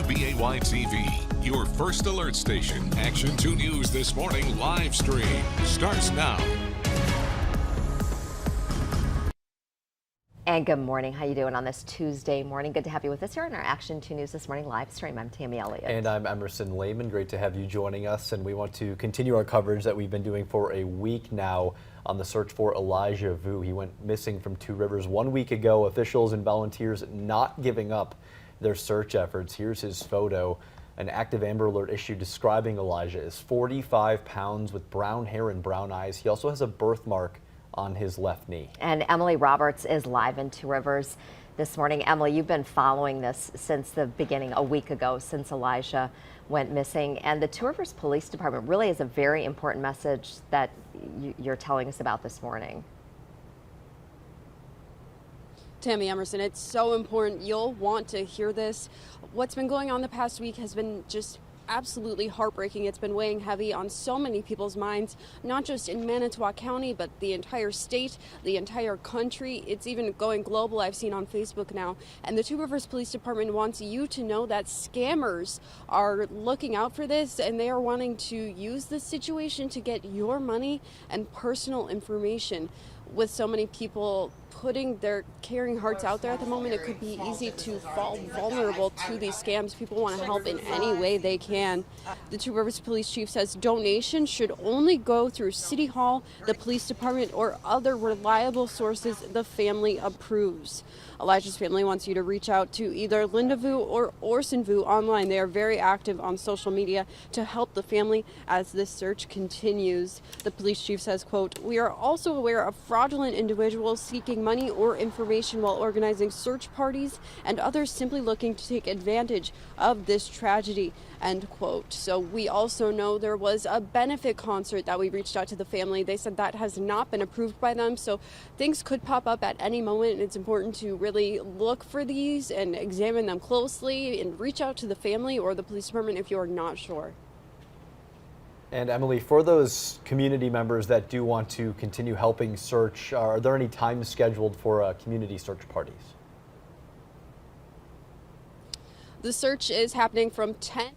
WBAY TV, your first alert station. Action 2 News This Morning live stream starts now. And good morning. How you doing on this Tuesday morning? Good to have you with us here in our Action 2 News This Morning live stream. I'm Tammy Elliott. And I'm Emerson Lehman. Great to have you joining us. And we want to continue our coverage that we've been doing for a week now on the search for Elijah Vu. He went missing from Two Rivers 1 week ago. Officials and volunteers not giving up their search efforts. Here's his photo. An active Amber Alert issue describing Elijah as 45 pounds with brown hair and brown eyes. He also has a birthmark on his left knee. And Emily Roberts is live in Two Rivers this morning. Emily, you've been following this since the beginning, a week ago, since Elijah went missing. And the Two Rivers Police Department really is a very important message that you're telling us about this morning. Tammy Emerson, it's so important. You'll want to hear this. What's been going on the past week has been just absolutely heartbreaking. It's been weighing heavy on so many people's minds, not just in Manitowoc County, but the entire state, the entire country. It's even going global, I've seen on Facebook now. And the Two Rivers Police Department wants you to know that scammers are looking out for this, and they are wanting to use this situation to get your money and personal information. With so many people putting their caring hearts out there at the moment, it could be easy to fall vulnerable to these scams. People want to help in any way they can. The Two Rivers Police Chief says donations should only go through City Hall, the police department, or other reliable sources the family approves. Elijah's family wants you to reach out to either Linda Vu or Orson Vu online. They are very active on social media to help the family as this search continues. The police chief says, quote, "We are also aware of fraudulent individuals seeking money or information while organizing search parties and others simply looking to take advantage of this tragedy," end quote. So we also know there was a benefit concert that we reached out to the family. They said that has not been approved by them. So things could pop up at any moment. And it's important to really look for these and examine them closely and reach out to the family or the police department if you're not sure. And Emily, for those community members that do want to continue helping search, are there any times scheduled for community search parties? The search is happening from 10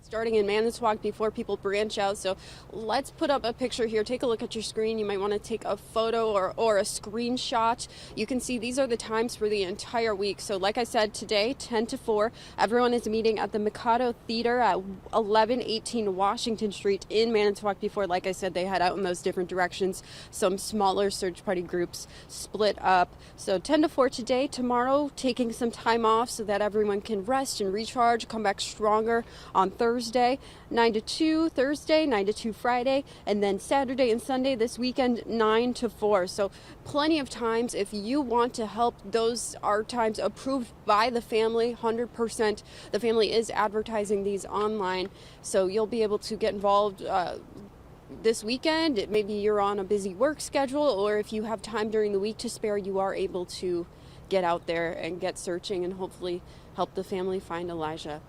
starting in Manitowoc before people branch out. So let's put up a picture here. Take a look at your screen. You might want to take a photo or a screenshot. You can see these are the times for the entire week. So like I said, today 10 to 4, everyone is meeting at the Mikado Theater at 1118 Washington Street in Manitowoc before, like I said, they head out in those different directions. Some smaller search party groups split up. So 10 to 4 today. Tomorrow, taking some time off so that everyone can rest and recharge, come back stronger on Thursday, 9 to 2 Thursday, 9 to 2 Friday, and then Saturday and Sunday this weekend, 9 to 4. So plenty of times. If you want to help, those are times approved by the family, 100%. The family is advertising these online, so you'll be able to get involved this weekend. Maybe you're on a busy work schedule, or if you have time during the week to spare, you are able to get out there and get searching and hopefully help the family find Elijah.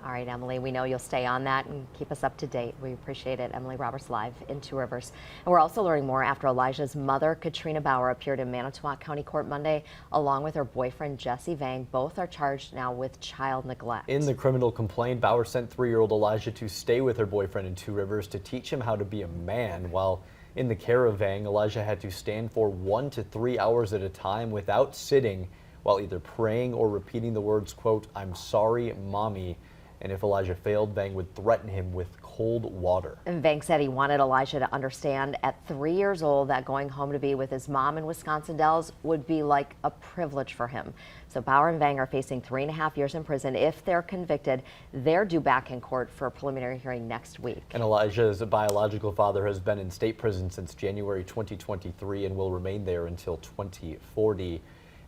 All right, Emily, we know you'll stay on that and keep us up to date. We appreciate it. Emily Roberts live in Two Rivers. And we're also learning more after Elijah's mother, Katrina Bauer, appeared in Manitowoc County Court Monday, along with her boyfriend, Jesse Vang. Both are charged now with child neglect. In the criminal complaint, Bauer sent 3-year-old Elijah to stay with her boyfriend in Two Rivers to teach him how to be a man. While in the care of Vang, Elijah had to stand for 1 to 3 hours at a time without sitting while either praying or repeating the words, quote, "I'm sorry, mommy." And if Elijah failed, Vang would threaten him with cold water. And Vang said he wanted Elijah to understand at 3 years old that going home to be with his mom in Wisconsin Dells would be like a privilege for him. So Bauer and Vang are facing 3.5 years in prison. If they're convicted, they're due back in court for a preliminary hearing next week. And Elijah's biological father has been in state prison since January 2023 and will remain there until 2040.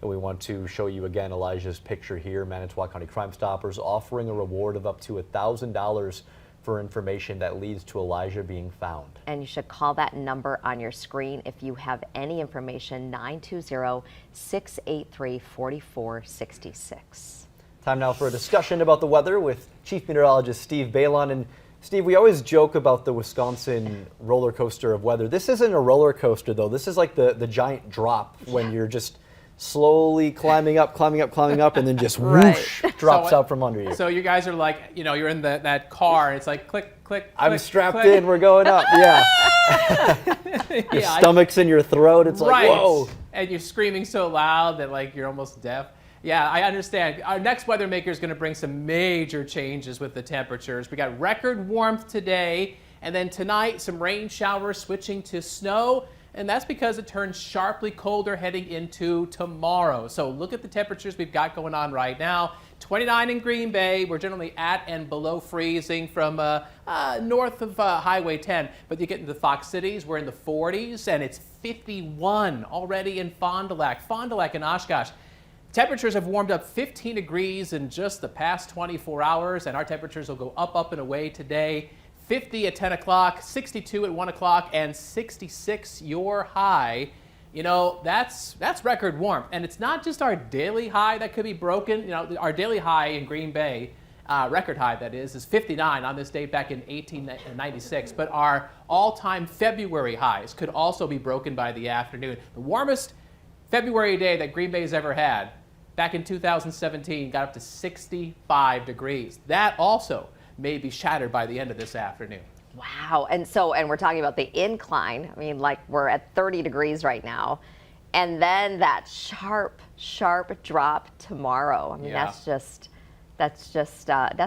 And we want to show you again Elijah's picture here. Manitowoc County Crime Stoppers offering a reward of up to $1,000 for information that leads to Elijah being found. And you should call that number on your screen if you have any information, 920-683-4466. Time now for a discussion about the weather with Chief Meteorologist Steve Balon. And Steve, we always joke about the Wisconsin roller coaster of weather. This isn't a roller coaster, though. This is like the giant drop when you're just slowly climbing up, and then just Right. whoosh, drops So, out from under you. So you guys are like, you're in that car, and it's like click, click, I'm click, strapped click. in, we're going up, yeah. Your Yeah, stomach's in your throat, it's right. like, whoa. And you're screaming so loud that like you're almost deaf. Yeah, I understand. Our next weather maker is going to bring some major changes with the temperatures. We got record warmth today, and then tonight some rain showers switching to snow, and that's because it turns sharply colder heading into tomorrow. So look at the temperatures we've got going on right now. 29 in Green Bay. We're generally at and below freezing from north of Highway 10. But you get into the Fox Cities, we're in the 40s, and it's 51 already in Fond du Lac and Oshkosh. Temperatures have warmed up 15 degrees in just the past 24 hours, and our temperatures will go up and away today. 50 at 10 o'clock, 62 at 1 o'clock, and 66 your high. That's record warmth. And it's not just our daily high that could be broken. Our daily high in Green Bay, record high that is 59 on this date back in 1896. But our all-time February highs could also be broken by the afternoon. The warmest February day that Green Bay's ever had, back in 2017, got up to 65 degrees. That also may be shattered by the end of this afternoon. Wow. And we're talking about the incline. I mean, like we're at 30 degrees right now. And then that sharp drop tomorrow. I mean, Yeah. that's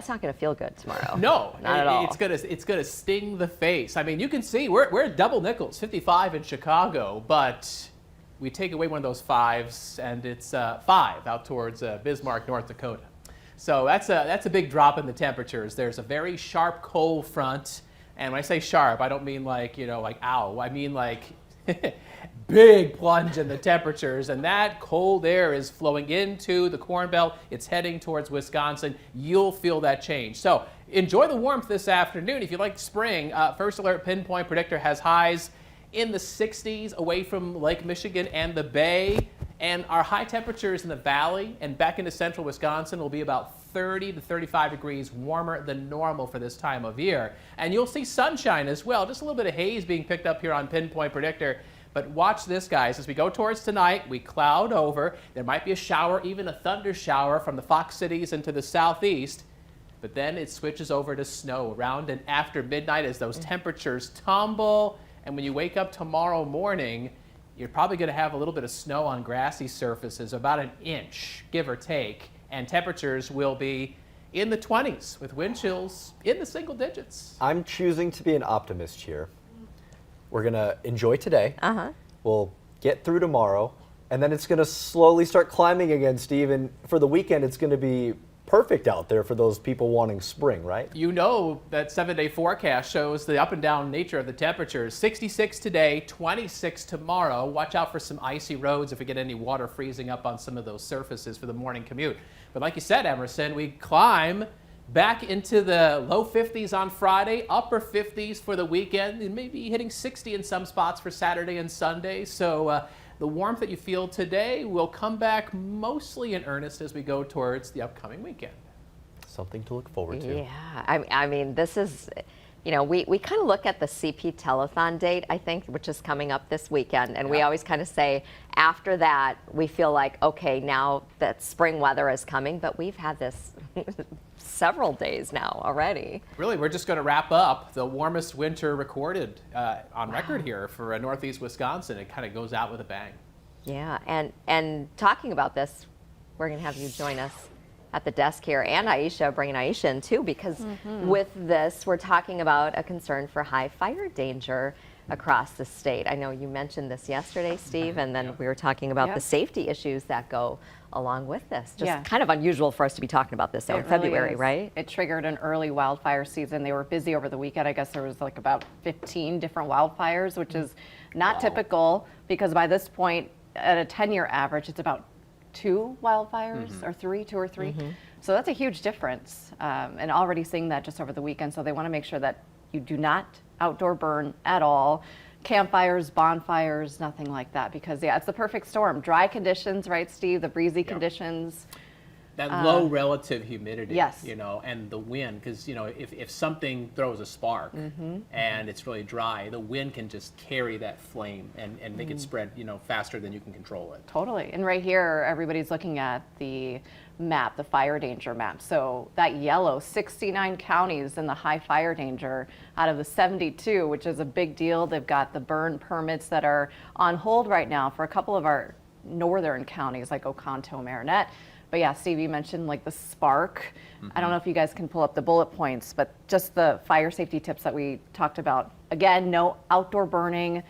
not going to feel good tomorrow. No, not at all. It's gonna sting the face. I mean, you can see we're at double nickels, 55 in Chicago, but we take away one of those fives, and it's 5 out towards Bismarck, North Dakota. So that's a big drop in the temperatures. There's a very sharp cold front, and when I say sharp, I don't mean like like ow. I mean like big plunge in the temperatures, and that cold air is flowing into the Corn Belt. It's heading towards Wisconsin. You'll feel that change. So enjoy the warmth this afternoon. If you like spring, First Alert Pinpoint Predictor has highs in the 60s away from Lake Michigan and the Bay. And our high temperatures in the valley and back into central Wisconsin will be about 30 to 35 degrees warmer than normal for this time of year. And you'll see sunshine as well. Just a little bit of haze being picked up here on Pinpoint Predictor. But watch this, guys. As we go towards tonight, we cloud over. There might be a shower, even a thunder shower from the Fox Cities into the southeast. But then it switches over to snow around and after midnight as those temperatures tumble. And when you wake up tomorrow morning, you're probably going to have a little bit of snow on grassy surfaces, about an inch, give or take. And temperatures will be in the 20s with wind chills in the single digits. I'm choosing to be an optimist here. We're going to enjoy today. We'll get through tomorrow, and then it's going to slowly start climbing again, Steve. And for the weekend, it's going to be perfect out there for those people wanting spring, right? You know that 7-day forecast shows the up and down nature of the temperatures. 66 today, 26 tomorrow. Watch out for some icy roads if we get any water freezing up on some of those surfaces for the morning commute. But like you said, Emerson, we climb back into the low 50s on Friday, upper 50s for the weekend, and maybe hitting 60 in some spots for Saturday and Sunday. So the warmth that you feel today will come back mostly in earnest as we go towards the upcoming weekend. Something to look forward to. Yeah, I mean, this is, we kind of look at the CP Telethon date, I think, which is coming up this weekend. And we always kind of say after that, we feel like, okay, now that spring weather is coming, but we've had this several days now already. Really, we're just going to wrap up the warmest winter recorded on record here for northeast Wisconsin. It kind of goes out with a bang. Yeah, and talking about this, we're going to have you join us at the desk here, and Aisha, bringing Aisha in too, because with this, we're talking about a concern for high fire danger across the state. I know you mentioned this yesterday, Steve, and then we were talking about the safety issues that go along with this. Just kind of unusual for us to be talking about this in February, right? It triggered an early wildfire season. They were busy over the weekend. I guess there was like about 15 different wildfires, which is not typical because by this point, at a 10-year average, it's about 2 wildfires or 2 or 3. So that's a huge difference. And already seeing that just over the weekend. So they want to make sure that you do not outdoor burn at all. Campfires, bonfires, nothing like that, because it's the perfect storm. Dry conditions, right, Steve? The breezy conditions. That low relative humidity, yes. you know, and the wind, because, you know, if something throws a spark and it's really dry, the wind can just carry that flame and make it spread, you know, faster than you can control it. Totally. And right here, everybody's looking at the map, the fire danger map. So that yellow, 69 counties in the high fire danger out of the 72, which is a big deal. They've got the burn permits that are on hold right now for a couple of our northern counties like Oconto, Marinette. But yeah, Steve, you mentioned like the spark. I don't know if you guys can pull up the bullet points, but just the fire safety tips that we talked about. Again, no outdoor burning.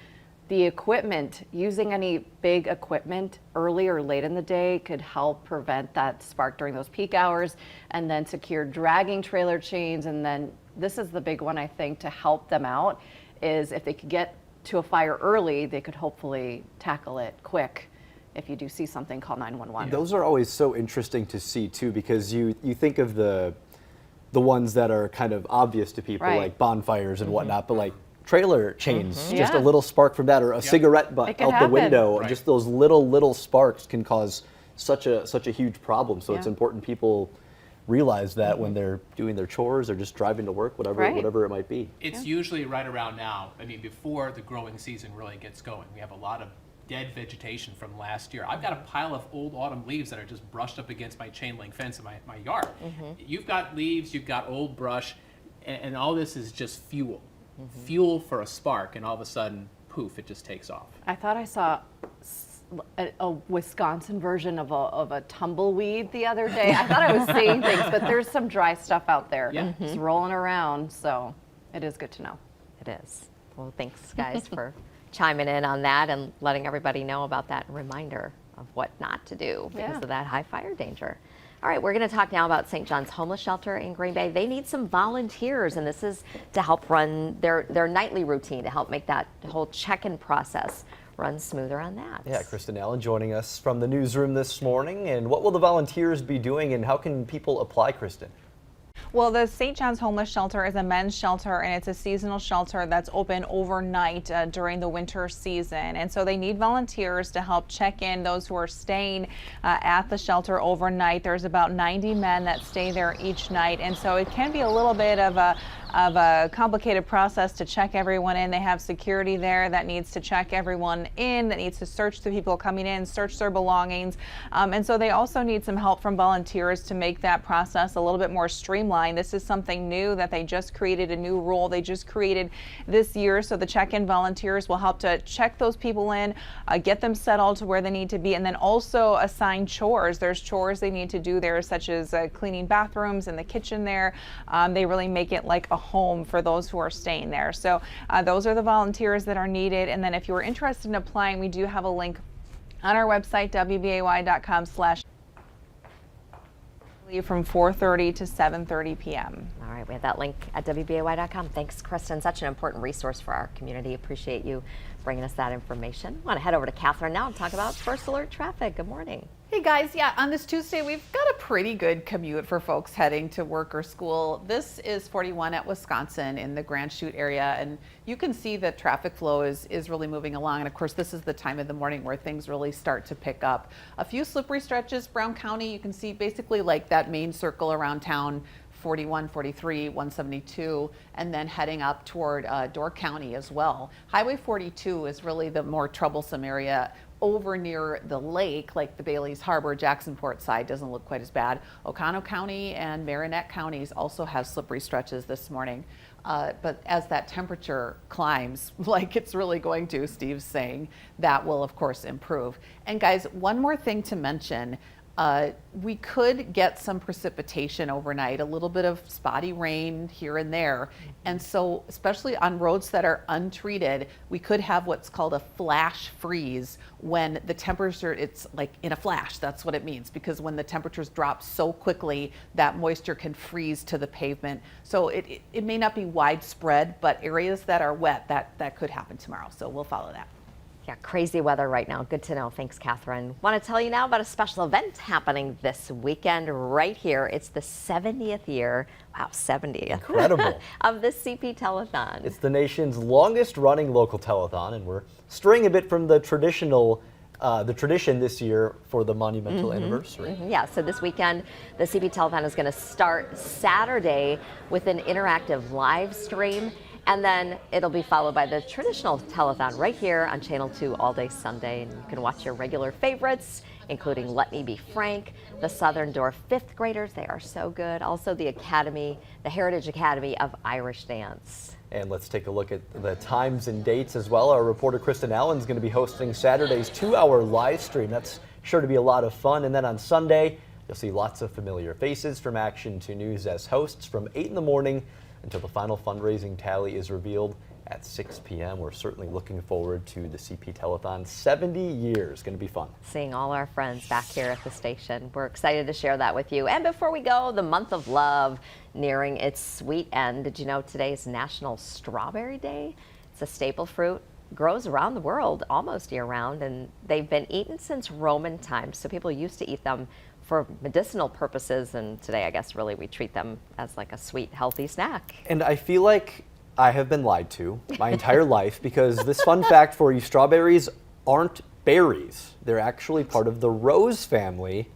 The equipment, using any big equipment early or late in the day could help prevent that spark during those peak hours. And then secure dragging trailer chains. And then this is the big one, I think, to help them out, is if they could get to a fire early, they could hopefully tackle it quick. If you do see something, call 911. Those are always so interesting to see too, because you think of the ones that are kind of obvious to people, Right. like bonfires and whatnot, but like trailer chains, just a Yeah. little spark from that, or a cigarette butt It can out the happen. window, Right. just those little sparks can cause such a huge problem. So it's Yeah. important people realize that when they're doing their chores or just driving to work, whatever Right. whatever it might be. It's usually right around now. I mean, before the growing season really gets going. We have a lot of dead vegetation from last year. I've got a pile of old autumn leaves that are just brushed up against my chain link fence in my yard. You've got leaves, you've got old brush, and all this is just fuel. Fuel for a spark, and all of a sudden, poof, it just takes off. I thought I saw a Wisconsin version of a tumbleweed the other day. I thought I was seeing things, but there's some dry stuff out there. Yeah. It's rolling around, so it is good to know. It is. Well, thanks, guys, for chiming in on that and letting everybody know about that reminder of what not to do because Yeah. of that high fire danger. All right, we're going to talk now about St. John's Homeless Shelter in Green Bay. They need some volunteers, and this is to help run their nightly routine, to help make that whole check-in process run smoother on that. Yeah, Kristen Allen joining us from the newsroom this morning. And what will the volunteers be doing, and how can people apply, Kristen? Well, the St. John's Homeless Shelter is a men's shelter, and it's a seasonal shelter that's open overnight during the winter season. And so they need volunteers to help check in those who are staying at the shelter overnight. There's about 90 men that stay there each night, and so it can be a little bit of a complicated process to check everyone in. They have security there that needs to check everyone in, that needs to search the people coming in, search their belongings. And so they also need some help from volunteers to make that process a little bit more streamlined. This is something new that they just created, a new role they just created this year. So the check-in volunteers will help to check those people in, get them settled to where they need to be, and then also assign chores. There's chores they need to do there, such as cleaning bathrooms and the kitchen there. They really make it like a home for those who are staying there. So those are the volunteers that are needed. And then if you're interested in applying, we do have a link on our website, WBAY.com/ from 4:30 to 7:30 p.m. All right, we have that link at WBAY.com. Thanks, Kristen. Such an important resource for our community. Appreciate you bringing us that information. I want to head over to Catherine now and talk about First Alert traffic. Good morning. Hey guys, yeah, on this Tuesday, we've got a pretty good commute for folks heading to work or school. This is 41 at Wisconsin in the Grand Chute area, and you can see that traffic flow is really moving along. And of course, this is the time of the morning where things really start to pick up. A few slippery stretches, Brown County, you can see basically like that main circle around town, 41, 43, 172, and then heading up toward Door County as well. Highway 42 is really the more troublesome area. Over near the lake, like the Bailey's Harbor, Jacksonport side doesn't look quite as bad. Oconto County and Marinette counties also have slippery stretches this morning. But as that temperature climbs, like it's really going to, Steve's saying, that will of course improve. And guys, one more thing to mention. We could get some precipitation overnight, a little bit of spotty rain here and there. And so, especially on roads that are untreated, we could have what's called a flash freeze when the temperature, it's like in a flash, that's what it means, because when the temperatures drop so quickly, that moisture can freeze to the pavement. So it may not be widespread, but areas that are wet, that could happen tomorrow. So we'll follow that. Yeah, crazy weather right now. Good to know. Thanks, Catherine. Want to tell you now about a special event happening this weekend right here. It's the 70th year, wow, 70th. Incredible. of the CP Telethon. It's the nation's longest running local telethon, and we're straying a bit from the traditional the tradition this year for the monumental anniversary. Yeah, so this weekend, the CP Telethon is going to start Saturday with an interactive live stream, and then it'll be followed by the traditional telethon right here on Channel 2 all day Sunday. And you can watch your regular favorites, including Let Me Be Frank, the Southern Door fifth graders. They are so good. Also the Academy, the Heritage Academy of Irish Dance. And let's take a look at the times and dates as well. Our reporter Kristen Allen is going to be hosting Saturday's 2-hour live stream. That's sure to be a lot of fun. And then on Sunday, you'll see lots of familiar faces from Action 2 News as hosts from 8 in the morning until the final fundraising tally is revealed at 6 p.m. We're certainly looking forward to the CP Telethon. 70 years, going to be fun. Seeing all our friends back here at the station. We're excited to share that with you. And before we go, the month of love nearing its sweet end. Did you know today's National Strawberry Day? It's a staple fruit, grows around the world almost year-round, and they've been eaten since Roman times. So people used to eat them for medicinal purposes, and today I guess really we treat them as like a sweet, healthy snack. And I feel like I have been lied to my entire life, because this fun fact for you, strawberries aren't berries. They're actually part of the rose family.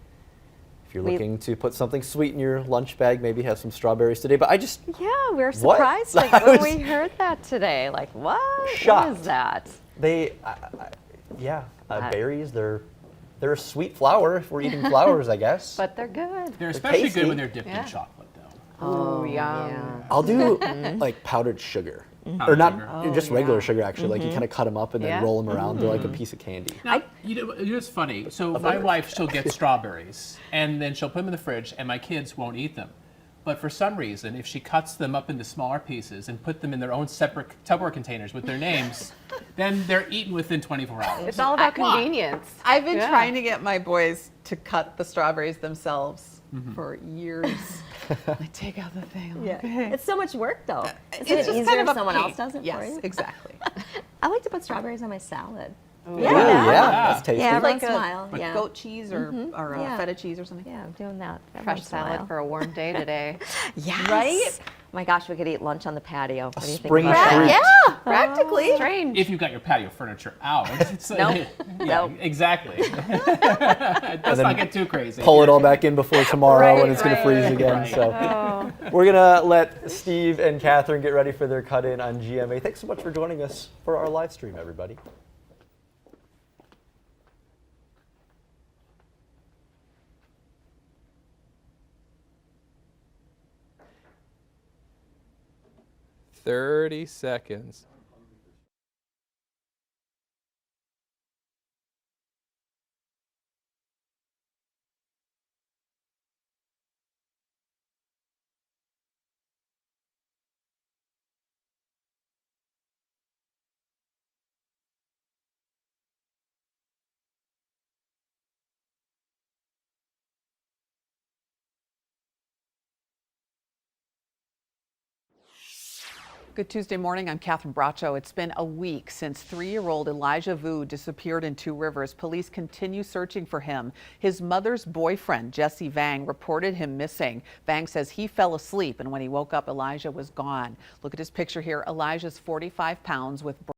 If you're looking to put something sweet in your lunch bag, maybe have some strawberries today. But I just... Yeah, we were surprised like, when we heard that today. Like, what? Shocked. What is that? They, berries, they're a sweet flower if we're eating flowers, I guess. But they're good. They're especially tasty. good when they're dipped in chocolate, though. Oh, yum. Yeah. I'll do like powdered sugar. Or Powdered not, sugar. just regular sugar actually. Like you kind of cut them up and then Yeah. roll them around. They're like a piece of candy. Now, you know it's funny. So my wife, she'll get strawberries, and then she'll put them in the fridge, and my kids won't eat them. But for some reason, if she cuts them up into smaller pieces and put them in their own separate Tupperware containers with their names, then they're eaten within 24 hours. It's all about convenience. I've been trying to get my boys to cut the strawberries themselves for years. I take out the thing. Okay. It's so much work, though. Isn't It's it just easier kind of if a someone pain. else does it for you? Yes, exactly. I like to put strawberries on my salad. Ooh, yeah, that's tasty. Yeah, every Like once in a while. a Yeah. goat cheese or Yeah. feta cheese or something. Yeah, I'm doing that. every Fresh once in a salad while. for a warm day today. Yes. Right? My gosh, we could eat lunch on the patio. What do you think spring about that? treat. Yeah, Practically. Strange. If you've got your patio furniture out. It's Nope. Yeah, Nope. exactly. Let's not get too crazy. Pull it all back in before tomorrow when Right, it's going to freeze again. Right. So we're going to let Steve and Catherine get ready for their cut-in on GMA. Thanks so much for joining us for our live stream, everybody. Thirty seconds. Good Tuesday morning. I'm Catherine Bracho. It's been a week since 3-year-old Elijah Vu disappeared in Two Rivers. Police continue searching for him. His mother's boyfriend, Jesse Vang, reported him missing. Vang says he fell asleep, and when he woke up, Elijah was gone. Look at his picture here. Elijah's 45 pounds with